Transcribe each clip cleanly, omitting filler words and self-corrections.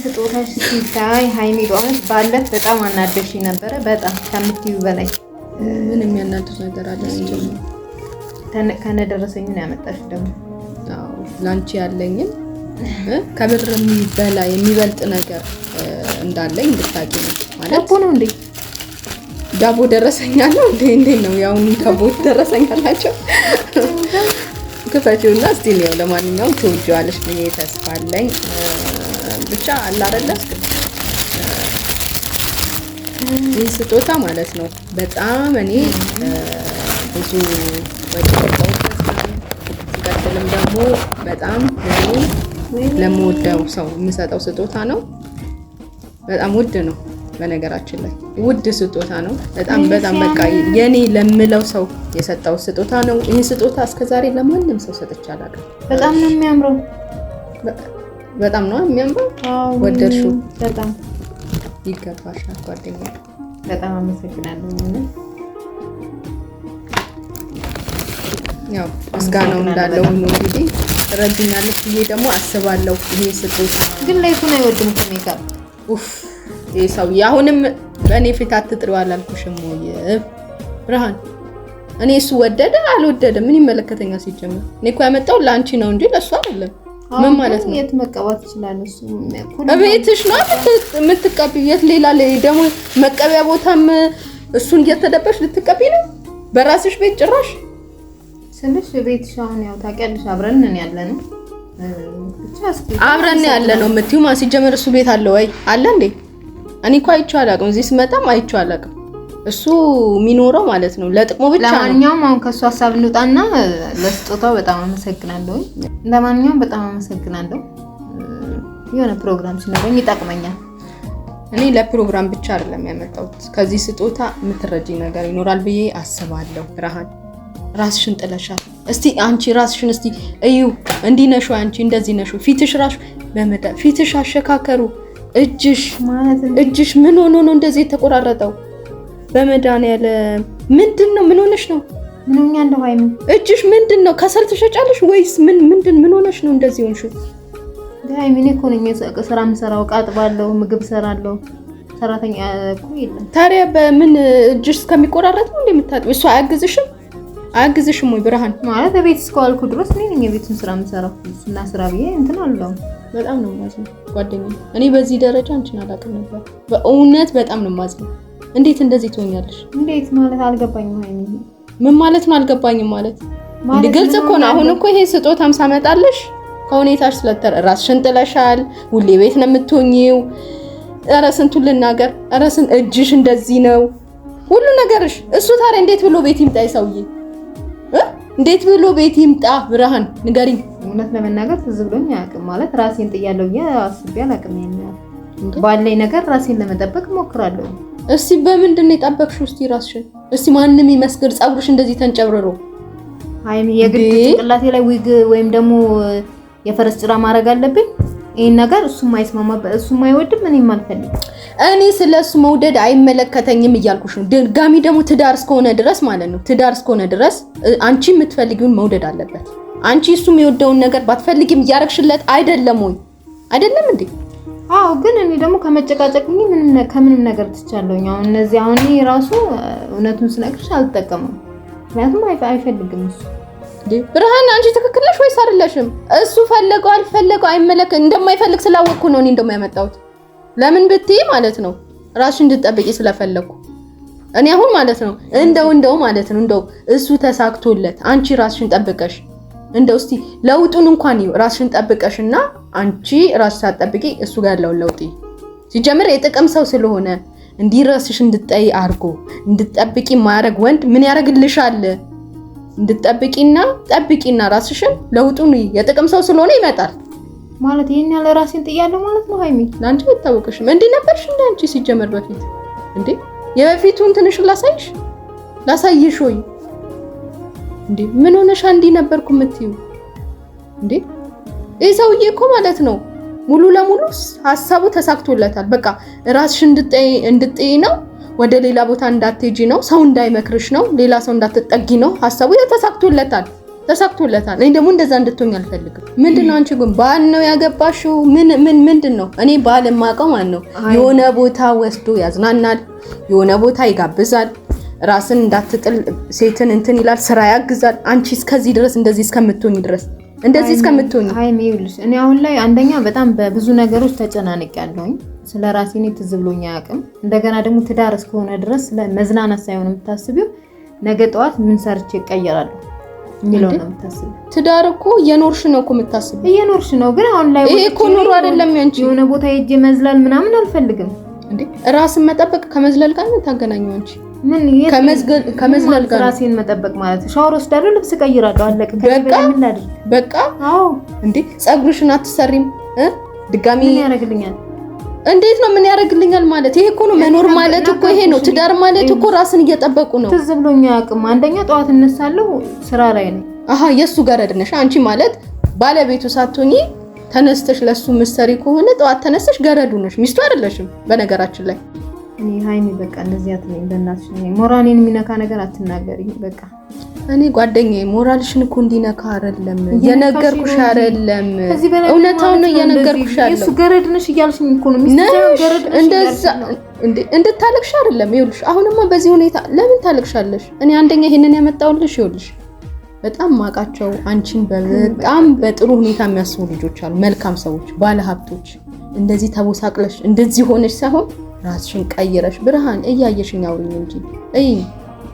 ስጦታሽ ሲታይ ሃይሚ ዶአን ባለት በጣም አናደሽ ነበር። በጣም ከምትዩ በላይ ምን የሚያናድድ ነገር አለ? ከነደረሰኝ ነው ያመጣሽ ደግሞ። አዎ ላንቺ ያለኝን ከብር በላይ የሚበልጥ ነገር እንዳለኝ እንድታቂ ነው ማለት ነው እንዴ? ዳቦ ደረሰኛለሁ እንዴ ነው ያው ዳቦ ደረሰኛላችሁ። ክፈቺውና እስቲ ነው ለማንኛውም ትወጂዋለሽ ብዬ ተስፋ አለኝ። ብቻ አላረላስ ይህ ስጦታ ማለት ነው በጣም እኔ ብዙ ወደቀው ሲቀጥልም ደግሞ በጣም ለምወደው ሰው የምሰጠው ስጦታ ነው። በጣም ውድ ነው በነገራችን ላይ ውድ ስጦታ ነው። በጣም በቃ የኔ ለምለው ሰው የሰጠው ስጦታ ነው። ይሄ ስጦታ እስከዛሬ ለማንም ሰው ሰጥቼ አላውቅም። በጣም ነው የሚያምረው። በጣም ነው የሚያምረው። ወደድሽው? በጣም ይገባሻል ጓደኛዬ። በጣም አመሰግናለሁ። ያው ምስጋናው እንዳለው ነው እንግዲህ ረጅኛለች ብዬ ደግሞ አስባለሁ። ይሄ ስጦታ ግን ላይፉን አይወድም ከሜካፕ ይሄ ሰው አሁንም በእኔ ፊት አትጥሪው አላልኩሽም ወይ ብርሃን? እኔ እሱ ወደደ አልወደደ ምን ይመለከተኛል? ሲጀመር እኔ እኮ ያመጣው ለአንቺ ነው እንጂ ለሱ አይደለም። ምን ማለት ነው? የት መቀባት ይችላል? እሱ እቤትሽ ነው የምትቀቢው። የት ሌላ ደግሞ መቀቢያ ቦታም እሱን እየተደበሽ ልትቀቢ ነው? በራስሽ ቤት ጭራሽ ስንሽ ቤትሽ አሁን ያው ታውቂያለሽ አብረን ነን ያለነው። አብረን ያለነው የምትይው ማን ሲጀመር እሱ ቤት አለ ወይ? አለ እንዴ? እኔ እኮ አይቼው አላውቅም። እዚህ ስመጣም አይቼው አላውቅም። እሱ የሚኖረው ማለት ነው ለጥቅሙ ብቻ ነው። ለማንኛውም አሁን ከሱ ሐሳብ እንውጣና ለስጦታው በጣም አመሰግናለሁ። ለማንኛውም በጣም አመሰግናለሁ። የሆነ ፕሮግራም ሲኖረኝ ይጠቅመኛል። እኔ ለፕሮግራም ብቻ አይደለም ያመጣሁት። ከዚህ ስጦታ የምትረጂኝ ነገር ይኖራል ብዬ አስባለሁ። ብርሃን ራስሽን ጥለሻል። እስቲ አንቺ ራስሽን እስቲ እዩ። እንዲህ ነሽ አንቺ እንደዚህ ነሽ። ፊትሽ ራሱ በመዳ ፊትሽ አሸካከሩ እጅሽ ምን ሆኖ ነው እንደዚህ የተቆራረጠው? በመዳን ያለ ምንድነው? ምን ሆነሽ ነው? ምንኛ እንደው ሃይሚ እጅሽ ምንድነው? ከሰል ትሸጫለሽ ወይስ ምን ሆነሽ ነው እንደዚህ ሆንሽው? ሃይሚ እኔ እኮ ነኝ ስራ የምሰራው። ቃጥባለሁ፣ ምግብ ሰራለሁ። ሰራተኛ እኮ የለም። ታዲያ በምን እጅሽ እስከሚቆራረጥ ነው እንደምታጥቢ? እሱ አያግዝሽም ወይ ብርሃን? ማለት ቤት እስከዋልኩ ድረስ እኔ ነኝ የቤቱን ስራ የምሰራው እና ስራ ብዬ እንትን አለው። በጣም ነው ማዝነው ጓደኛዬ። እኔ በዚህ ደረጃ አንቺን አላውቅም ነበር። በእውነት በጣም ነው ማዝነው። እንዴት እንደዚህ ትሆኛለሽ? እንዴት ማለት አልገባኝም። ሃይሚ ምን ማለት ነው አልገባኝም ማለት? እንደ ግልጽ እኮ ነው። አሁን እኮ ይሄ ስጦታም ሳመጣልሽ ከሁኔታሽ ራስሽን ጥለሻል። ሁሌ ቤት ነው የምትሆኚው። ኧረ ስንቱን ልናገር። ኧረ እጅሽ እንደዚህ ነው ሁሉ ነገርሽ። እሱ ታዲያ እንዴት ብሎ ቤት ይምጣ ይሰውዬ? እንዴት ብሎ ቤት ይምጣ? ብርሃን ንገሪኝ። እውነት ለመናገር ትዝ ብሎኝ አያውቅም። ማለት ራሴን ጥያለሁ አስቤ አላውቅም። ባለኝ ነገር ራሴን ለመጠበቅ እሞክራለሁ። እስቲ በምንድን ነው የጠበቅሽው? እስቲ ራስሽን እስቲ ማንም ይመስክር። ጸጉርሽ እንደዚህ ተንጨብርሮ ሃይሚ የግድ ጭንቅላቴ ላይ ዊግ ወይም ደግሞ የፈረስ ጭራ ማድረግ አለብኝ? ይሄን ነገር እሱም አይስማማበት እሱም አይወድም እኔም አልፈልግም። እኔ ስለሱ መውደድ አይመለከተኝም እያልኩሽ ነው። ድጋሚ ደግሞ ትዳር እስከሆነ ድረስ ማለት ነው ትዳር እስከሆነ ድረስ አንቺ የምትፈልጊውን መውደድ አለበት። አንቺ እሱም የወደውን ነገር ባትፈልጊም እያረግሽለት አይደለም ወይ? አይደለም እንዴ? አዎ። ግን እኔ ደግሞ ከመጨቃጨቅ ከምንም ነገር ትቻለሁኝ። አሁን እነዚህ አሁን ራሱ እውነቱን ስነግርሽ አልተጠቀመም። ምክንያቱም አይፈልግም እሱ። ብርሃን አንቺ ትክክል ነሽ ወይስ አይደለሽም? እሱ ፈለገው አልፈለገው እንደማይፈልግ ስላወቅኩ ነው እኔ እንደማያመጣሁት። ለምን ብትይ ማለት ነው ራስሽን እንድትጠብቂ ስለፈለኩ። እኔ አሁን ማለት ነው እንደው ማለት ነው እንደው እሱ ተሳክቶለት አንቺ ራስሽን ጠብቀሽ እንደው እስቲ ለውጡን እንኳን ራስሽን ጠብቀሽና አንቺ ራስሽ ሳትጠብቂ እሱ ጋር ያለውን ለውጥ ሲጀምር የጥቅም ሰው ስለሆነ እንዲራስሽ እንድትጠይ አርጎ እንድትጠብቂ ማያረግ ወንድ ምን ያረግልሻል? እንድትጠብቂና ጠብቂና ራስሽን ለውጡን የጥቅም ሰው ስለሆነ ይመጣል ማለት። ይሄን ያለ ራሴን ጥያለሁ ማለት ነው ሃይሚ። ላንቺ አይታወቅሽም እንዴ ነበርሽ እንዴ አንቺ ሲጀመር በፊት እንዴ? የበፊቱን ትንሽ ላሳይሽ ወይ እንዴ? ምን ሆነሽ እንዴ ነበርኩ የምትይው እንዴ? ይሄ ሰውዬ እኮ ማለት ነው ሙሉ ለሙሉ ሐሳቡ ተሳክቶለታል። በቃ ራስሽ እንድትጠይ ነው፣ ወደ ሌላ ቦታ እንዳትሄጂ ነው፣ ሰው እንዳይመክርሽ ነው፣ ሌላ ሰው እንዳትጠጊ ነው። ሐሳቡ ተሳክቶለታል። ተሳክቶለታል። እኔ ደግሞ እንደዛ እንድትሆኝ አልፈልግም። ምንድነው አንቺ ግን ባል ነው ያገባሽው? ምንድነው? እኔ ባል የማውቀው ማን ነው? የሆነ ቦታ ወስዶ ያዝናናል፣ የሆነ ቦታ ይጋብዛል፣ ራስን እንዳትጥል ሴትን እንትን ይላል፣ ስራ ያግዛል። አንቺ እስከዚህ ድረስ እንደዚህ እስከምትሆኝ ድረስ እንደዚህ እስከምትሆኝ ሃይሚ ይኸውልሽ፣ እኔ አሁን ላይ አንደኛ በጣም በብዙ ነገሮች ተጨናንቄያለሁኝ። ስለራሴ እኔ ትዝ ብሎኝ አያውቅም። እንደገና ደግሞ ትዳር እስከሆነ ድረስ ለመዝናናት ሳይሆን የምታስቢው ነገ ጠዋት ምን ሰርቼ እቀየራለሁ የሚለው ነው የምታስቢው። ትዳር እኮ እየኖርሽ ነው እኮ የምታስቢው። እየኖርሽ ነው፣ ግን አሁን ላይ ይሄ እኮ ኑሮ አይደለም። ያንቺ የሆነ ቦታ ሄጄ መዝላል ምናምን አልፈልግም። እንዴ ራስን መጠበቅ ከመዝለል ጋር ምን ታገናኘው አንቺ? ምን ከመዝለል ጋር ራሴን መጠበቅ ማለት ሻወር ወስዳለሁ፣ ልብስ ቀይራለሁ፣ አለቀ። ምን ላድርግ በቃ? አዎ እንዴ ፀጉርሽን አትሰሪም? ድጋሚ ምን ያደርግልኛል? እንዴት ነው ምን ያደርግልኛል ማለት? ይሄ እኮ ነው መኖር ማለት እኮ ይሄ ነው። ትዳር ማለት እኮ ራስን እየጠበቁ ነው። ትዝ ብሎኝ አያውቅም። አንደኛ ጠዋት እነሳለሁ፣ ስራ ላይ ነኝ። የሱ ገረድ ነሽ አንቺ ማለት ባለቤቱ ሳትሆኚ ተነስተሽ ለሱ ምሰሪ ከሆነ ጠዋት ተነስተሽ ገረዱ ነሽ፣ ሚስቱ አይደለሽም። በነገራችን ላይ እኔ ሃይሚ በቃ እንደዚህ አትነኝ በእናትሽ። ሞራሌን የሚነካ ነገር አትናገሪ በቃ። እኔ ጓደኛዬ ሞራልሽን እኮ እንዲነካ አይደለም የነገርኩሽ፣ አይደለም እውነታው ነው የነገርኩሽ። እሱ ገረድ ነሽ እያልሽኝ እኮ ነው። ሚስቱ ገረድ እንደዛ እንድታለቅሽ አይደለም። ይኸውልሽ አሁንማ በዚህ ሁኔታ ለምን ታለቅሻለሽ? እኔ አንደኛ ይሄንን ያመጣውልሽ ይኸውልሽ በጣም ማቃቸው አንቺን በጣም በጥሩ ሁኔታ የሚያስቡ ልጆች አሉ፣ መልካም ሰዎች፣ ባለሀብቶች። እንደዚህ ተቦሳቅለሽ እንደዚህ ሆነሽ ሳይሆን ራስሽን ቀይረሽ ብርሃን እያየሽኝ አውሪኝ እንጂ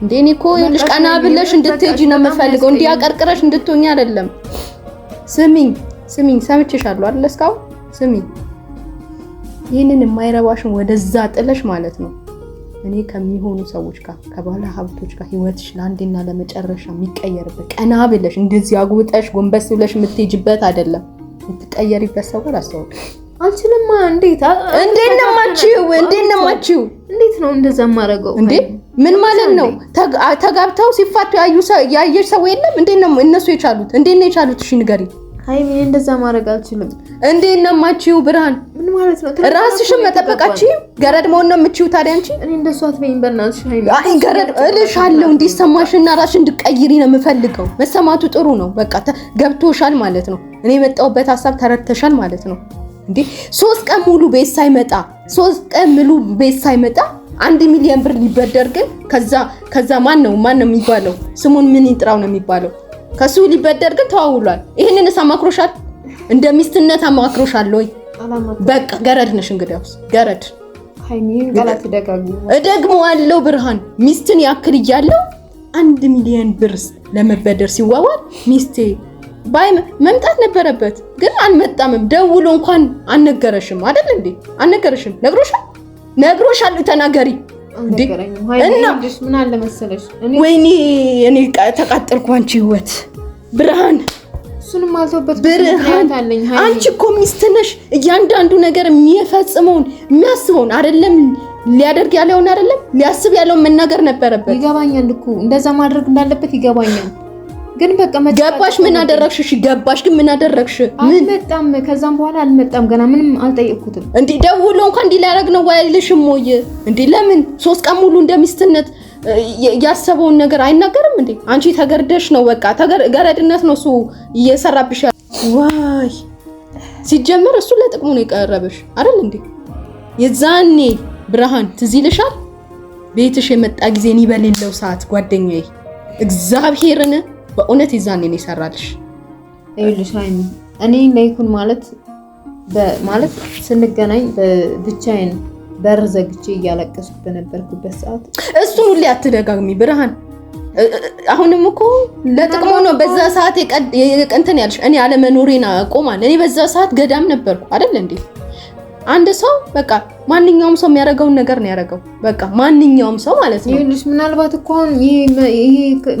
እንዴ እኔ እኮ ይኸውልሽ ቀና ብለሽ እንድትሄጂ ነው የምፈልገው፣ እንዲያቀርቅረሽ እንድትሆኚ አይደለም። ስሚኝ ሰምቼሻለሁ አይደል? እስካሁን ስሚኝ፣ ይሄንን የማይረባሽን ወደዛ ጥለሽ ማለት ነው እኔ ከሚሆኑ ሰዎች ጋር ከባለ ሀብቶች ጋር ህይወትሽ ለአንዴና ለመጨረሻ የሚቀየርበት ቀና ብለሽ እንደዚህ አጉብጠሽ ጎንበስ ብለሽ የምትሄጂበት አይደለም፣ የምትቀየሪበት ሰው ጋር አስተዋውቂ። አንቺንማ እንዴት ነው እንደዛ ማረገው? እንዴ ምን ማለት ነው? ተጋብተው ሲፋቱ ያየሽ ሰው የለም? እንዴት ነው እነሱ የቻሉት? እንዴት ነው የቻሉት? እሺ ንገሪ። ሃይሚ እንደዛ ማድረግ አልችልም። እንዴት ነው የማትችይው? ብርሃን ምን ማለት ነው? ራስሽን መጠበቃችሁ ገረድ መሆን ነው የምትችይው ታዲያ አንቺ? እኔ እንደሱ አትበይኝ በእናትሽ ሃይሚ። አይ ገረድ እልሻለሁ እንዲሰማሽና ራስሽን እንድትቀይሪ ነው የምፈልገው። መሰማቱ ጥሩ ነው። በቃ ገብቶሻል ማለት ነው። እኔ የመጣሁበት ሀሳብ ተረድተሻል ማለት ነው። እንዴ 3 ቀን ሙሉ ቤት ሳይመጣ 1 ሚሊዮን ብር ሊበደር ግን ከዛ ማን ነው የሚባለው? ስሙን ምን ይጥራው ነው የሚባለው? ከሱ ሊበደር ግን ተዋውሏል። ይሄንንስ አማክሮሻል? እንደ ሚስትነት አማክሮሻል ወይ? በቃ ገረድ ነሽ። እንግዲያውስ ገረድ ሃይሚ ጋላት እደግመዋለሁ ብርሃን ሚስትን ያክል እያለው 1 ሚሊዮን ብር ለመበደር ሲዋዋል ሚስቴ ባይ መምጣት ነበረበት፣ ግን አልመጣምም። ደውሎ እንኳን አልነገረሽም አይደል እንዴ? አልነገረሽም? ነግሮሻል። ተናገሪ እንዴ! እና ምን አለ መሰለሽ ወይኔ እኔ ተቃጠልኩ። አንቺ ህይወት ብርሃን እሱንም አልተውበት ብርሃን አለኝ። አንቺ እኮ ሚስት ነሽ። እያንዳንዱ ነገር የሚፈጽመውን የሚያስበውን አይደለም ሊያደርግ ያለውን አይደለም ሊያስብ ያለውን መናገር ነበረበት። ይገባኛል እኮ እንደዛ ማድረግ እንዳለበት ይገባኛል። ግን በቃ ገባሽ? ምን አደረግሽ? እሺ ገባሽ? ግን ምን አደረግሽ? አልመጣም። ከዛም በኋላ አልመጣም። ገና ምንም አልጠየቅኩትም። እንዴ ደውሎ እንኳን እንዲላረግ ነው ወይልሽም ወይ? እንዴ ለምን 3 ቀን ሙሉ እንደሚስትነት ያሰበውን ነገር አይናገርም እንዴ? አንቺ ተገርደሽ ነው። በቃ ገረድነት ነው እሱ እየሰራብሽ። ዋይ ሲጀመር እሱ ለጥቅሙ ነው የቀረበሽ አይደል እንዴ? የዛኔ ብርሃን ትዝ ይልሻል? ቤትሽ የመጣ ጊዜ እኔ በሌለው ሰዓት ጓደኛዬ እግዚአብሔርን በእውነት ይዛኔ ነው ይሰራልሽ። ይኸውልሽ ሃይሚ እኔ ለይኩን ማለት ስንገናኝ ብቻዬን በር ዘግቼ እያለቀስኩ በነበርኩበት ሰዓት እሱን ሁሌ አትደጋግሚ ብርሃን። አሁንም እኮ ለጥቅሙ ነው በዛ ሰዓት እንትን ያልሽ። እኔ አለመኖሬና ቆማል። እኔ በዛ ሰዓት ገዳም ነበርኩ አይደል እንዴ? አንድ ሰው በቃ ማንኛውም ሰው የሚያደርገውን ነገር ነው ያደረገው። በቃ ማንኛውም ሰው ማለት ነው። ይኸውልሽ ምናልባት እኮ አሁን ይሄ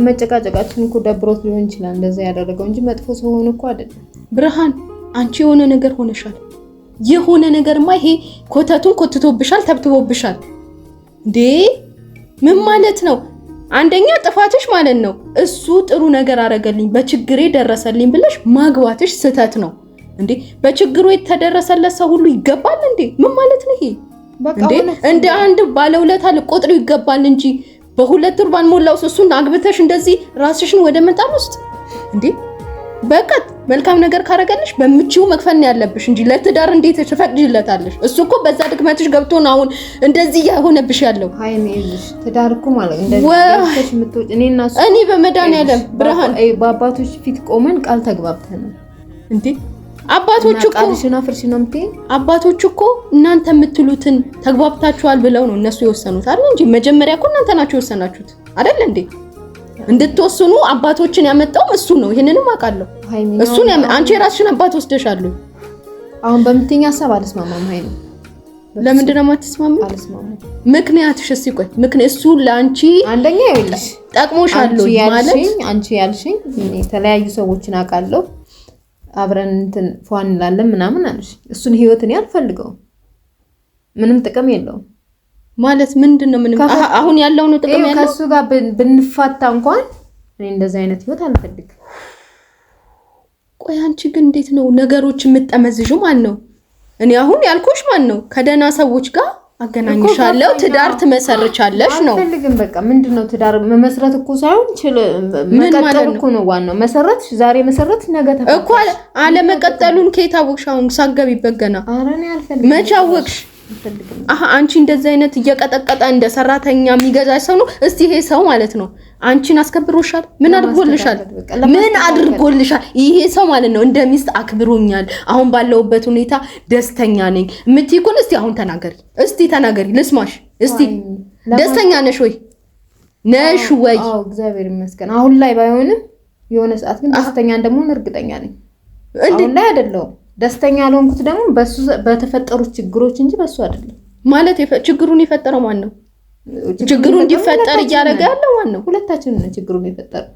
መጨቃጨቃችን እኮ ደብሮት ሊሆን ይችላል እንደዛ ያደረገው እንጂ መጥፎ ሰው ሆኖ እኮ አይደለም። ብርሃን አንቺ የሆነ ነገር ሆነሻል። የሆነ ነገርማ ይሄ ኮተቱን ኮትቶብሻል፣ ተብትቦብሻል። እንዴ ምን ማለት ነው? አንደኛ ጥፋትሽ ማለት ነው እሱ ጥሩ ነገር አረገልኝ በችግሬ ደረሰልኝ ብለሽ ማግባትሽ ስህተት ነው። እንዴ በችግሩ የተደረሰለት ሰው ሁሉ ይገባል እንዴ? ምን ማለት ነው ይሄ? እንዴ እንደ አንድ ባለውለታ ልቆጥሩ ይገባል እንጂ በሁለት ወር ባልሞላው እሱን አግብተሽ እንደዚህ ራስሽን ወደ መጣል ውስጥ እንዴ በቃ መልካም ነገር ካረገልሽ በምቺው መክፈል ያለብሽ እንጂ ለትዳር እንዴት ትፈቅጂለታለሽ? እሱ እኮ በዛ ድክመትሽ ገብቶ ነው አሁን እንደዚህ ያሆነብሽ ያለው። ሃይሚልሽ ትዳር እኮ ማለት እንደዚህ ምትወጭ እኔ በመድኃኒዓለም ብርሃን በአባቶች ፊት ቆመን ቃል ተግባብተናል እንዴ አባቶቹ እኮ ቃልሽና ፍርሽና ምትይ አባቶቹ እኮ እናንተ የምትሉትን ተግባብታችኋል ብለው ነው እነሱ የወሰኑት አይደል እንጂ መጀመሪያ እኮ እናንተ ናችሁ የወሰናችሁት አይደል እንዴ? እንድትወስኑ አባቶችን ያመጣው እሱ ነው። ይሄንንም አውቃለሁ። እሱን አንቺ የራስሽን አባት ወስደሻል። አሁን በምትኛ ሐሳብ አልስማማም። ሃይሚ ለምንድን ነው የማትስማሚው? አልስማማም። ምክንያትሽ እስኪ ቆይ እሱ ለአንቺ አንደኛ ይልሽ ጠቅሞሻል ማለት አንቺ ያልሽኝ የተለያዩ ሰዎችን አውቃለሁ አብረን እንትን ፏን እንላለን ምናምን አለሽ። እሱን ህይወትን ያልፈልገው ምንም ጥቅም የለውም ማለት ምንድነው? ምንም አሁን ያለው ነው ጥቅም ያለው ከሱ ጋር ብንፋታ እንኳን እኔ እንደዚህ አይነት ህይወት አልፈልግም። ቆይ አንቺ ግን እንዴት ነው ነገሮች የምትጠመዝዡ? ማን ነው? እኔ አሁን ያልኩሽ ማን ነው? ከደና ሰዎች ጋር አገናኝሻለሁ ትዳር ትመሰርቻለሽ ነው። አልፈልግም በቃ ምንድነው ትዳር መመስረት እኮ ሳይሆን መቀጠል እኮ ነው ዋናው። መሰረትሽ ዛሬ መሰረት ነገ ተፈታ እኮ አለ መቀጠሉን ከታወቅሽ አሁን ሳገቢበት ገና ኧረ እኔ አልፈልግም። መቼ አወቅሽ? አንቺ እንደዚህ አይነት እየቀጠቀጠ እንደ ሰራተኛ የሚገዛሽ ሰው ነው። እስቲ ይሄ ሰው ማለት ነው አንቺን አስከብሮሻል? ምን አድርጎልሻል? ምን አድርጎልሻል? ይሄ ሰው ማለት ነው እንደ ሚስት አክብሮኛል፣ አሁን ባለውበት ሁኔታ ደስተኛ ነኝ የምትይኩን እስቲ አሁን ተናገሪ። እስቲ ተናገሪ ልስማሽ። እስቲ ደስተኛ ነሽ ወይ? ነሽ ወይ? አዎ እግዚአብሔር ይመስገን። አሁን ላይ ባይሆንም የሆነ ሰዓት ግን ደስተኛ እንደምሆን እርግጠኛ ነኝ። አሁን ላይ አይደለም ደስተኛ ያልሆንኩት ደግሞ በሱ በተፈጠሩት ችግሮች እንጂ በሱ አይደለም። ማለት ችግሩን የፈጠረው ማን ነው? ችግሩን እንዲፈጠር እያደረገ ያለው ማን ነው? ሁለታችንን ነው ችግሩን የፈጠረው።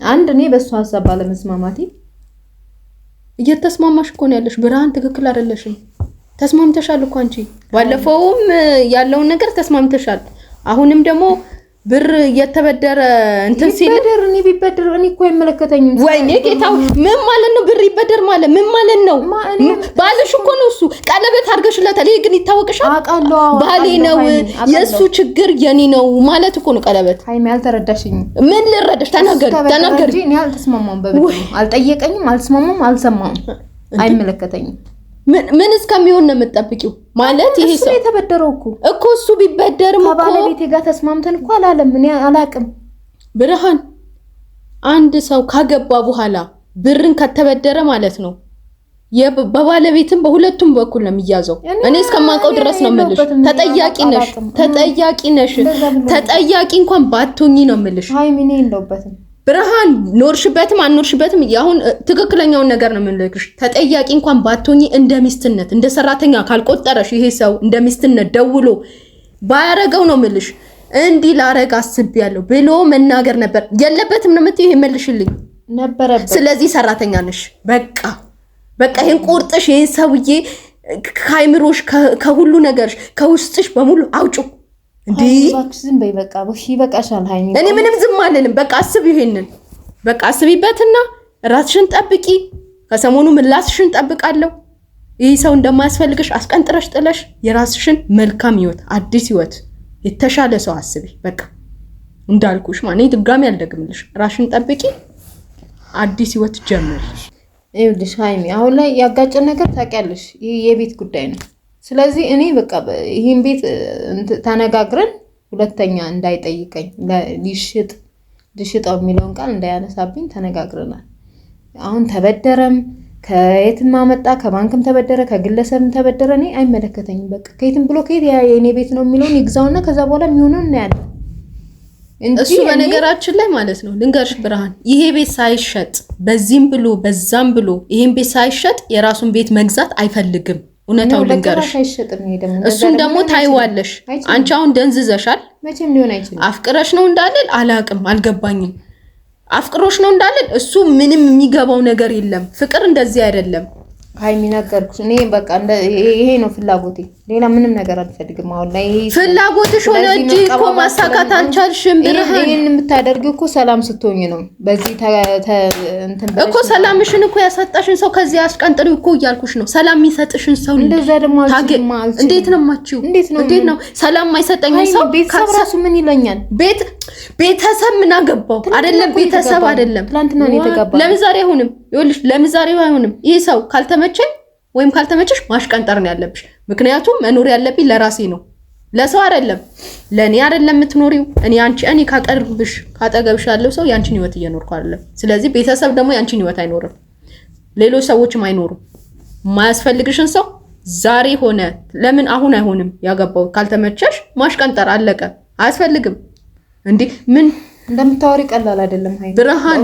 አንድ እኔ በሱ ሐሳብ ባለመስማማቴ እየተስማማሽ እኮ ነው ያለሽ። ብርሃን ትክክል አይደለሽም። ተስማምተሻል እኮ አንቺ ባለፈውም ያለውን ነገር ተስማምተሻል። አሁንም ደግሞ ብር እየተበደረ እንትን ሲል እኔ ቢበደር እኔ እኮ አይመለከተኝም። ወይኔ ጌታው ምን ማለት ነው? ብር ይበደር ማለት ምን ማለት ነው? ባልሽ እኮ ነው እሱ ቀለበት አድርገሽለታል። ይሄ ግን ይታወቅሻል። ባሌ ነው የሱ ችግር የኔ ነው ማለት እኮ ነው ቀለበት። ሃይሚ አልተረዳሽኝም። ምን ልረዳሽ? ተናገሪ። እኔ አልተስማማም። በብር አልጠየቀኝም፣ አልስማማም፣ አልሰማም። አይመለከተኝም። ምን እስከሚሆን ነው የምትጠብቂው? ማለት ይሄ ሰው የተበደረው እኮ እሱ ቢበደርም እኮ ከባለቤቴ ጋር ተስማምተን እኮ አላለም። እኔ አላቅም። ብርሃን አንድ ሰው ካገባ በኋላ ብርን ከተበደረ ማለት ነው በባለቤትም በሁለቱም በኩል ነው የሚያዘው። እኔ እስከማውቀው ድረስ ነው የምልሽ። ተጠያቂ ነሽ። ተጠያቂ እንኳን ባትሆኚ ነው የምልሽ። ሃይሚ እኔ የለሁበትም። ብርሃን ኖርሽበትም አንኖርሽበትም አሁን ትክክለኛውን ነገር ነው የምንልክሽ። ተጠያቂ እንኳን ባትሆኚ እንደ ሚስትነት እንደ ሰራተኛ ካልቆጠረሽ ይሄ ሰው እንደ ሚስትነት ደውሎ ባያረገው ነው የምልሽ። እንዲህ ላረግ አስቤያለሁ ብሎ መናገር ነበር የለበትም ነው የምትይው። ይመልሽልኝ ነበረበት። ስለዚህ ሰራተኛ ነሽ። በቃ ይሄን ቁርጥሽ ይሄን ሰውዬ ከአይምሮሽ ከሁሉ ነገርሽ ከውስጥሽ በሙሉ አውጩ። እንዴ ዝም በይ በቃ ይበቃሻል ሃይሚ። እኔ ምንም ዝም አልልም። በቃ አስቢ፣ ይሄንን በቃ አስቢበትና ራስሽን ጠብቂ። ከሰሞኑ ምላስሽን ጠብቃለሁ። ይሄ ሰው እንደማያስፈልግሽ አስቀንጥረሽ ጥለሽ የራስሽን መልካም ህይወት አዲስ ህይወት የተሻለ ሰው አስቢ። በቃ እንዳልኩሽ ማለት ድጋሚ አልደግምልሽ። ራስሽን ጠብቂ፣ አዲስ ህይወት ጀምሪ። ይኸውልሽ ሃይሚ አሁን ላይ ያጋጨን ነገር ታውቂያለሽ፣ ይሄ የቤት ጉዳይ ነው። ስለዚህ እኔ በቃ ይሄን ቤት ተነጋግረን ሁለተኛ እንዳይጠይቀኝ ልሽጠው የሚለውን ቃል እንዳያነሳብኝ ተነጋግረናል። አሁን ተበደረም ከየትም አመጣ ከባንክም ተበደረ ከግለሰብም ተበደረ እኔ አይመለከተኝም። በቃ ከየትም ብሎ ከየት የኔ ቤት ነው የሚለውን ይግዛውና ከዛ በኋላ የሚሆነው እናያለን። እሱ በነገራችን ላይ ማለት ነው ልንገርሽ ብርሃን፣ ይሄ ቤት ሳይሸጥ በዚህም ብሎ በዛም ብሎ ይሄን ቤት ሳይሸጥ የራሱን ቤት መግዛት አይፈልግም። እውነታው ልንገርሽ፣ እሱን ደግሞ ታይዋለሽ። አንቺ አሁን ደንዝዘሻል። መቼም ሊሆን አይችልም። አፍቅረሽ ነው እንዳለል አላቅም፣ አልገባኝም። አፍቅሮሽ ነው እንዳለል እሱ ምንም የሚገባው ነገር የለም። ፍቅር እንደዚህ አይደለም። ሃይሚ ነገርኩሽ። እኔ በቃ ይሄ ነው ፍላጎቴ፣ ሌላ ምንም ነገር አልፈልግም። አሁን ላይ ፍላጎትሽ ሆነ እንጂ እኮ ማሳካት አልቻልሽም። ብርሃን ይሄን የምታደርጊው እኮ ሰላም ስትሆኝ ነው። በዚህ እንትን እኮ ሰላምሽን እኮ ያሳጣሽን ሰው ከዚህ አስቀንጥሪው እኮ እያልኩሽ ነው። ሰላም የሚሰጥሽን ሰው እንደዛ ደግሞ እንዴት ነው ማቺው? እንዴት ነው ሰላም የማይሰጠኝ ሰው ቤተሰብ ራሱ ምን ይለኛል? ቤተሰብ ምን አገባው? አይደለም ቤተሰብ አይደለም ትላንትና ነው የተጋባው። ለምዛሬ አይሆንም። ይኸውልሽ ለምዛሬ አይሆንም። ይሄ ሰው ካልተመቸኝ ወይም ካልተመቸሽ ማሽቀንጠር ነው ያለብሽ። ምክንያቱም መኖር ያለብኝ ለራሴ ነው፣ ለሰው አይደለም፣ ለኔ አይደለም የምትኖሪው። እኔ ካቀርብሽ ካጠገብሽ ያለው ሰው ያንቺን ህይወት እየኖርኩ አይደለም። ስለዚህ ቤተሰብ ደግሞ ያንቺን ህይወት አይኖርም፣ ሌሎች ሰዎችም አይኖሩም። ማያስፈልግሽን ሰው ዛሬ ሆነ ለምን አሁን አይሆንም? ያገባው ካልተመቸሽ ማሽቀንጠር አለቀ። አያስፈልግም። እንዴ ምን እንደምታወሪ ቀላል አይደለም። ሃይ ብርሃን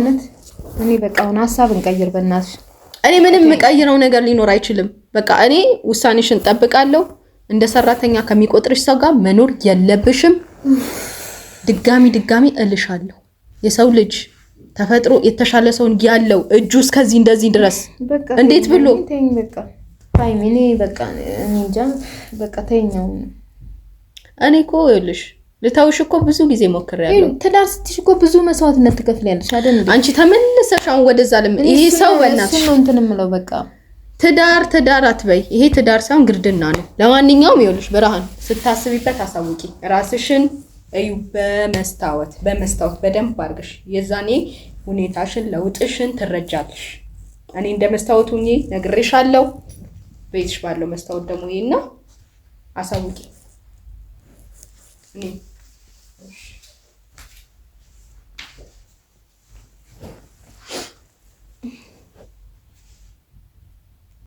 እኔ በቃ አሁን ሐሳብ እንቀይር በእናትሽ። እኔ ምንም የምቀይረው ነገር ሊኖር አይችልም። በቃ እኔ ውሳኔሽን ጠብቃለሁ። እንደ ሰራተኛ ከሚቆጥርሽ ሰው ጋር መኖር የለብሽም። ድጋሚ እልሻለሁ። የሰው ልጅ ተፈጥሮ የተሻለ ሰውን ያለው እጁ እስከዚህ እንደዚህ ድረስ እንዴት ብሎ ተይኝ በቃ ሃይሚ እኔ በቃ እንጃ በቃ ተይኛው። እኔ እኮ ይኸውልሽ ልታውሽ እኮ ብዙ ጊዜ ሞክሬያለሁ። ትዳር ስትሽ እኮ ብዙ መስዋዕትነት ትከፍያለሽ አይደል እንዴ? አንቺ ተመልሰሽ አሁን ወደዛ ይሄ ሰው በእናትሽ ነው እንትን የምለው በቃ ትዳር አትበይ። ይሄ ትዳር ሳይሆን ግርድና ነው። ለማንኛውም ይኸውልሽ ብርሃን ስታስቢበት አሳውቂ። ራስሽን እዩ በመስታወት በደንብ አድርገሽ የዛኔ ሁኔታሽን ለውጥሽን ትረጃለሽ። እኔ እንደ መስታወት ሁኚ ነግሬሻለሁ። ቤትሽ ባለው መስታወት ደግሞ ይሄና አሳውቂ። እኔ